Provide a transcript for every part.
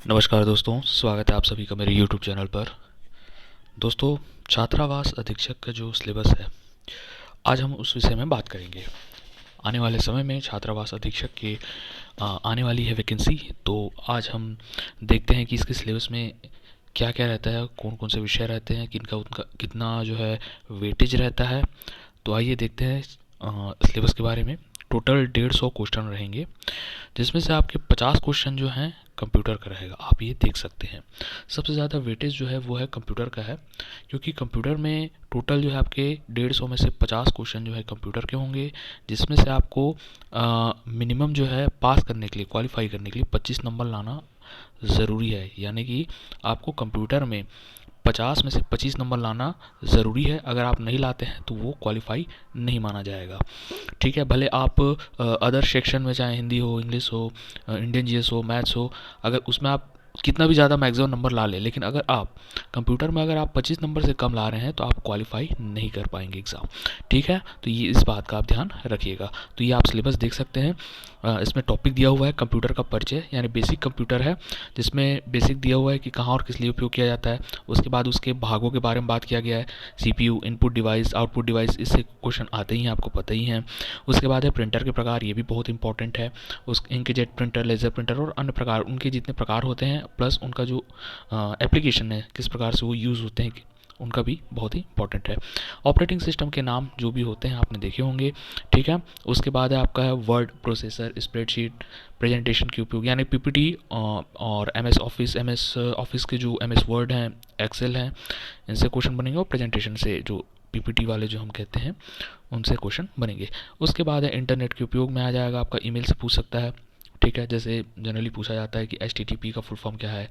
नमस्कार दोस्तों, स्वागत है आप सभी का मेरे YouTube चैनल पर। दोस्तों, छात्रावास अधीक्षक का जो सिलेबस है, आज हम उस विषय में बात करेंगे। आने वाले समय में छात्रावास अधीक्षक के आने वाली है वैकेंसी, तो आज हम देखते हैं कि इसके सिलेबस में क्या क्या रहता है, कौन कौन से विषय रहते हैं, किनका उनका कितना जो है वेटेज रहता है। तो आइए देखते हैं सिलेबस के बारे में। टोटल 150 क्वेश्चन रहेंगे, जिसमें से आपके 50 क्वेश्चन जो हैं कंप्यूटर का रहेगा, आप ये देख सकते हैं। सबसे ज़्यादा वेटेज जो है वो है कंप्यूटर का है, क्योंकि कंप्यूटर में टोटल जो है आपके 150 में से 50 क्वेश्चन जो है कंप्यूटर के होंगे, जिसमें से आपको मिनिमम जो है पास करने के लिए, क्वालिफाई करने के लिए 25 नंबर लाना ज़रूरी है। यानी कि आपको कंप्यूटर में 50 में से 25 नंबर लाना ज़रूरी है। अगर आप नहीं लाते हैं तो वो क्वालिफाई नहीं माना जाएगा। ठीक है, भले आप अदर सेक्शन में, चाहे हिंदी हो, इंग्लिश हो, इंडियन जीएस हो, मैथ्स हो, अगर उसमें आप कितना भी ज़्यादा मैक्सिमम नंबर ला लें, लेकिन अगर आप कंप्यूटर में अगर आप 25 नंबर से कम ला रहे हैं तो आप क्वालिफाई नहीं कर पाएंगे एग्ज़ाम। ठीक है, तो ये इस बात का आप ध्यान रखिएगा। तो ये आप सिलेबस देख सकते हैं। इसमें टॉपिक दिया हुआ है कंप्यूटर का परिचय, यानी बेसिक कंप्यूटर है, जिसमें बेसिक दिया हुआ है कि कहाँ और किस लिए उपयोग किया जाता है। उसके बाद उसके भागों के बारे में बात किया गया है। CPU, input device, output device, इससे क्वेश्चन आते ही हैं, आपको पता ही है। उसके बाद है प्रिंटर के प्रकार, ये भी बहुत इंपॉर्टेंट है। उस इंकजेट प्रिंटर, लेज़र प्रिंटर और अन्य प्रकार, उनके जितने प्रकार होते हैं, प्लस उनका जो एप्लीकेशन है, किस प्रकार से वो यूज़ होते हैं, उनका भी बहुत ही इंपॉर्टेंट है। ऑपरेटिंग सिस्टम के नाम जो भी होते हैं आपने देखे होंगे। ठीक है, उसके बाद है आपका है वर्ड प्रोसेसर, स्प्रेडशीट, प्रेजेंटेशन के उपयोग, यानी पीपीटी और एमएस ऑफिस के जो एमएस वर्ड हैं, एक्सेल हैं, इनसे क्वेश्चन बनेंगे। और प्रेजेंटेशन से जो पीपीटी वाले जो हम कहते हैं, उनसे क्वेश्चन बनेंगे। उसके बाद है इंटरनेट के उपयोग में आ जाएगा, आपका ईमेल से पूछ सकता है। ठीक है, जैसे जनरली पूछा जाता है कि HTTP का फुल फॉर्म क्या है,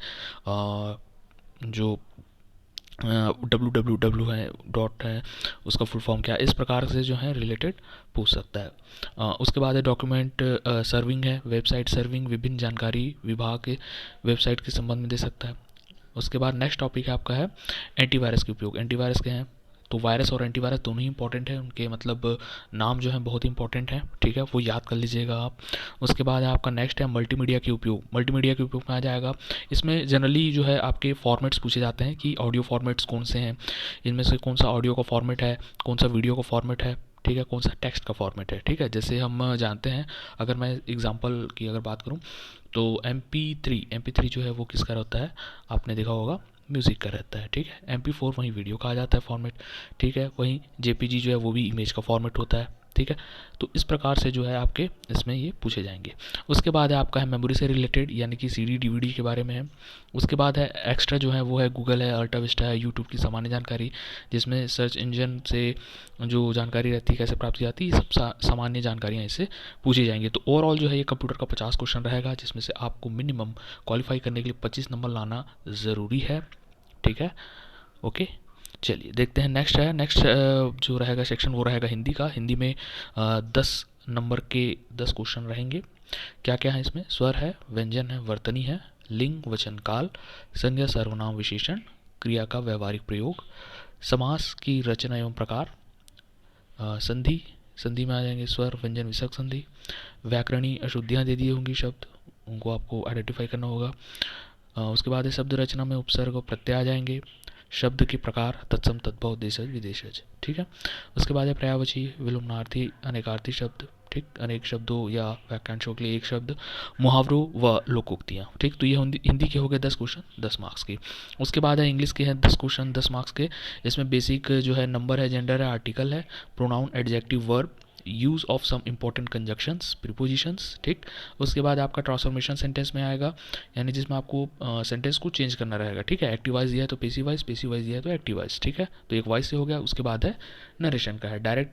जो www है, डॉट है, उसका फुल फॉर्म क्या है, इस प्रकार से जो है रिलेटेड पूछ सकता है। उसके बाद है डॉक्यूमेंट सर्विंग है, वेबसाइट सर्विंग, विभिन्न जानकारी विभाग के वेबसाइट के संबंध में दे सकता है। उसके बाद नेक्स्ट टॉपिक है आपका है एंटीवायरस के उपयोग। एंटीवायरस के हैं, तो वायरस और एंटीवायरस दोनों ही इंपॉर्टेंट है, उनके मतलब नाम जो है बहुत इंपॉर्टेंट है। ठीक है, वो याद कर लीजिएगा आप। उसके बाद है आपका नेक्स्ट है मल्टीमीडिया के उपयोग। मल्टीमीडिया के उपयोग में आ जाएगा, इसमें जनरली जो है आपके फॉर्मेट्स पूछे जाते हैं कि ऑडियो फॉर्मेट्स कौन से हैं, इनमें से कौन सा ऑडियो का फॉर्मेट है, कौन सा वीडियो का फॉर्मेट है। ठीक है, कौन सा टेक्स्ट का फॉर्मेट है। ठीक है, जैसे हम जानते हैं, अगर मैं एग्जांपल की अगर बात करूं, तो MP3 जो है वो किसका रहता है, आपने देखा होगा, म्यूज़िक का रहता है। ठीक है, MP4 वहीं वीडियो का आ जाता है फॉर्मेट। ठीक है, वहीं JPG जो है वो भी इमेज का फॉर्मेट होता है। ठीक है, तो इस प्रकार से जो है आपके इसमें ये पूछे जाएंगे। उसके बाद है आपका है मेमोरी से रिलेटेड, यानी कि CD DVD के बारे में है। उसके बाद है एक्स्ट्रा जो है वो है गूगल है, अल्टा विस्टा है, यूट्यूब की सामान्य जानकारी, जिसमें सर्च इंजन से जो जानकारी रहती है कैसे प्राप्त की जाती है, सब सामान्य जानकारियाँ इससे पूछी जाएंगी। तो ओवरऑल जो है ये कंप्यूटर का 50 क्वेश्चन रहेगा, जिसमें से आपको मिनिमम क्वालिफाई करने के लिए 25 नंबर लाना ज़रूरी है। ठीक है, ओके, चलिए देखते हैं। नेक्स्ट है, नेक्स्ट जो रहेगा सेक्शन वो रहेगा हिंदी का। हिंदी में 10 नंबर के 10 क्वेश्चन रहेंगे। क्या क्या है इसमें, स्वर है, व्यंजन है, वर्तनी है, लिंग वचन काल, संज्ञा सर्वनाम विशेषण, क्रिया का व्यवहारिक प्रयोग, समास की रचना एवं प्रकार, संधि, संधि में आ जाएंगे स्वर, व्यंजन, विसर्ग, संधि, व्याकरणीय अशुद्धियाँ दे दी होंगी शब्द, उनको आपको आइडेंटिफाई करना होगा। उसके बाद है शब्द रचना में उपसर्ग और प्रत्यय आ जाएंगे, शब्द के प्रकार, तत्सम, तद्भव, देशज, विदेशज। ठीक है, उसके बाद है पर्यायवाची, विलोमनार्थी, अनेकार्थी शब्द। ठीक, अनेक शब्दों या वाक्यांशों के लिए एक शब्द, मुहावरों व लोकोक्तियाँ। ठीक, तो ये हिंदी के हो गए 10 क्वेश्चन 10 मार्क्स के। उसके बाद है इंग्लिश के हैं 10 क्वेश्चन 10 मार्क्स के। इसमें बेसिक जो है नंबर है, जेंडर है, आर्टिकल है, pronoun, adjective, verb, use of some important conjunctions, prepositions. ठीक, उसके बाद आपका ट्रांसफॉर्मेशन सेंटेंस में आएगा, यानी जिसमें आपको सेंटेंस को चेंज करना रहेगा। ठीक है, एक्टिव वॉइस दिया है तो पैसिव वॉइस, पैसिव वॉइस दिया है तो एक्टिव वॉइस। ठीक है, तो एक वॉइस से हो गया। उसके बाद है नरेशन का है, डायरेक्ट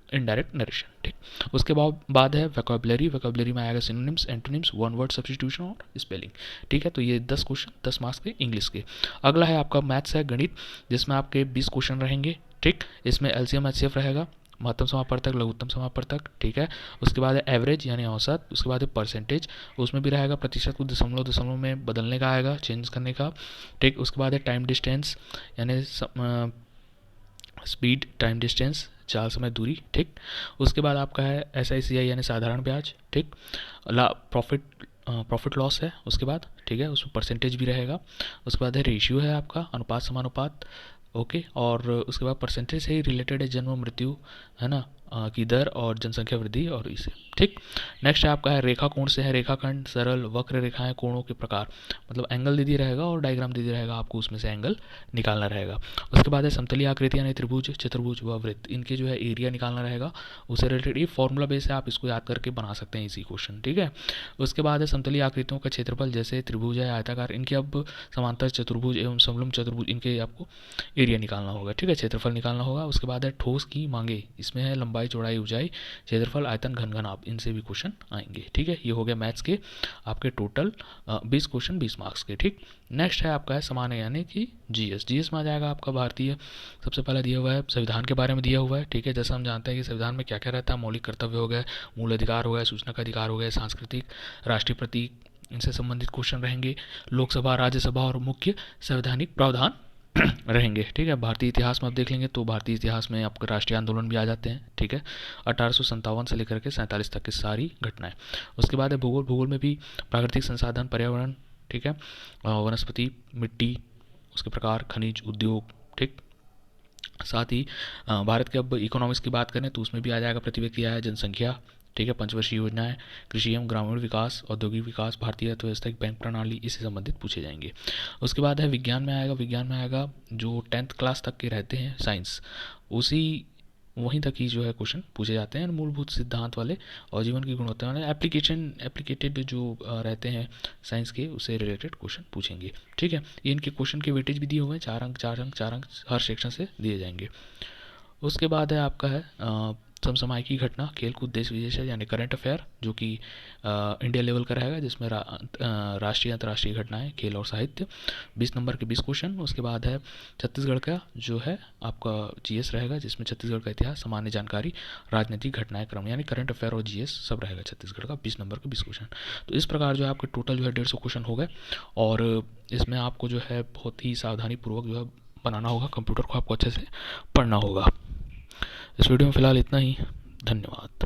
इनडायरेक्ट नरेशन। ठीक, उसके बाद है वोकैबुलरी। वोकैबुलरी में आएगा synonyms, antonyms, one word substitution और स्पेलिंग। ठीक है, तो ये 10 क्वेश्चन 10 मार्क्स के इंग्लिश के। अगला है आपका मैथ्स है, गणित, जिसमें आपके 20 क्वेश्चन रहेंगे। ठीक, इसमें LCM HCF रहेगा, महत्तम समापवर्तक, लघुत्तम समापवर्तक। ठीक है, उसके बाद है एवरेज यानी औसत। उसके बाद है परसेंटेज, उसमें भी रहेगा प्रतिशत को दशमलव दशमलव में बदलने का आएगा, चेंज करने का। ठीक, उसके बाद है टाइम डिस्टेंस, यानी स्पीड, टाइम डिस्टेंस, चाल, समय, दूरी। ठीक, उसके बाद आपका है SICI यानी साधारण ब्याज। ठीक, प्रॉफिट प्रॉफिट लॉस है उसके बाद, ठीक है, उसमें परसेंटेज भी रहेगा। उसके बाद है रेशियो है आपका, अनुपात समानुपात, ओके। और उसके बाद परसेंटेज से ही रिलेटेड है जन्म मृत्यु, है ना, की दर और जनसंख्या वृद्धि और इसे, ठीक। नेक्स्ट है आपका है रेखा कोण से है रेखाखंड, सरल, वक्र रेखाएं, कोणों के प्रकार, मतलब एंगल दे दिया रहेगा और डायग्राम दे दिया रहेगा, आपको उसमें से एंगल निकालना रहेगा। उसके बाद है समतलीय आकृति यानी त्रिभुज, चतुर्भुज व वृत्त, इनके जो है एरिया निकालना रहेगा, उससे रिलेटेड ये फॉर्मूला बेस है, आप इसको याद करके बना सकते हैं इसी क्वेश्चन, ठीक है। उसके बाद है समतलीय आकृतियों का क्षेत्रफल, जैसे त्रिभुज है, आयताकार, इनके अब समांतर चतुर्भुज एवं समलंब चतुर्भुज, इनके आपको एरिया निकालना होगा, ठीक है, क्षेत्रफल निकालना होगा। उसके बाद है ठोस की मांगे, इसमें है लंबाई, चौड़ाई, ऊंचाई, क्षेत्रफल, आयतन, घन, घनाभ, इनसे भी क्वेश्चन आएंगे, ठीक है। ये हो गया मैथ्स के आपके टोटल 20 क्वेश्चन 20 मार्क्स के, ठीक। नेक्स्ट है आपका है सामान्य यानी कि जीएस। जीएस में आ जाएगा आपका भारतीय, सबसे पहले दिया हुआ है संविधान के बारे में दिया हुआ है, ठीक है। जैसा हम जानते हैं कि संविधान में क्या क्या रहता है, मौलिक कर्तव्य हो गए, मूल अधिकार हो गए, सूचना का अधिकार हो गए, सांस्कृतिक, राष्ट्रीय प्रतीक, इनसे संबंधित क्वेश्चन रहेंगे। लोकसभा, राज्यसभा और मुख्य संवैधानिक प्रावधान रहेंगे, ठीक है। भारतीय इतिहास में आप देख लेंगे तो भारतीय इतिहास में आपके राष्ट्रीय आंदोलन भी आ जाते हैं, ठीक है, 1857 से लेकर के 47 तक की सारी घटनाएं। उसके बाद है भूगोल। भूगोल में भी प्राकृतिक संसाधन, पर्यावरण, ठीक है, वनस्पति, मिट्टी, उसके प्रकार, खनिज, उद्योग, ठीक। साथ ही भारत के अब इकोनॉमिक्स की बात करें तो उसमें भी आ जाएगा प्रति व्यक्ति आय, जनसंख्या, ठीक है, पंचवर्षीय योजनाएं, कृषि एवं ग्रामीण विकास, औद्योगिक विकास, भारतीय अर्थव्यवस्था की बैंक प्रणाली, इससे संबंधित पूछे जाएंगे। उसके बाद है विज्ञान में आएगा। विज्ञान में आएगा जो 10th क्लास तक के रहते हैं साइंस, उसी वहीं तक ही जो है क्वेश्चन पूछे जाते हैं, मूलभूत सिद्धांत वाले और जीवन की गुणवत्ता वाले एप्लीकेटेड जो रहते हैं साइंस के, उससे रिलेटेड क्वेश्चन पूछेंगे, ठीक है। ये इनके क्वेश्चन के वेटेज भी दिए हुए हैं, 4 अंक 4 अंक 4 अंक हर सेक्शन से दिए जाएंगे। उसके बाद है आपका है समसामयिकी घटना, खेल कूद, देश विदेश यानी करंट अफेयर, जो कि इंडिया लेवल का रहेगा, जिसमें राष्ट्रीय अंतर्राष्ट्रीय घटनाएं, खेल और साहित्य, 20 नंबर के 20 क्वेश्चन। उसके बाद है छत्तीसगढ़ का जो है आपका जीएस रहेगा, जिसमें छत्तीसगढ़ का इतिहास, सामान्य जानकारी, राजनीतिक घटनाएं, क्रम, यानी करंट अफेयर और जीएस सब रहेगा छत्तीसगढ़ का, 20 नंबर के 20 क्वेश्चन। तो इस प्रकार जो है आपके टोटल जो है 150 क्वेश्चन हो गए, और इसमें आपको जो है बहुत ही सावधानी पूर्वक जो है बनाना होगा, कंप्यूटर को आपको अच्छे से पढ़ना होगा। इस वीडियो में फ़िलहाल इतना ही, धन्यवाद।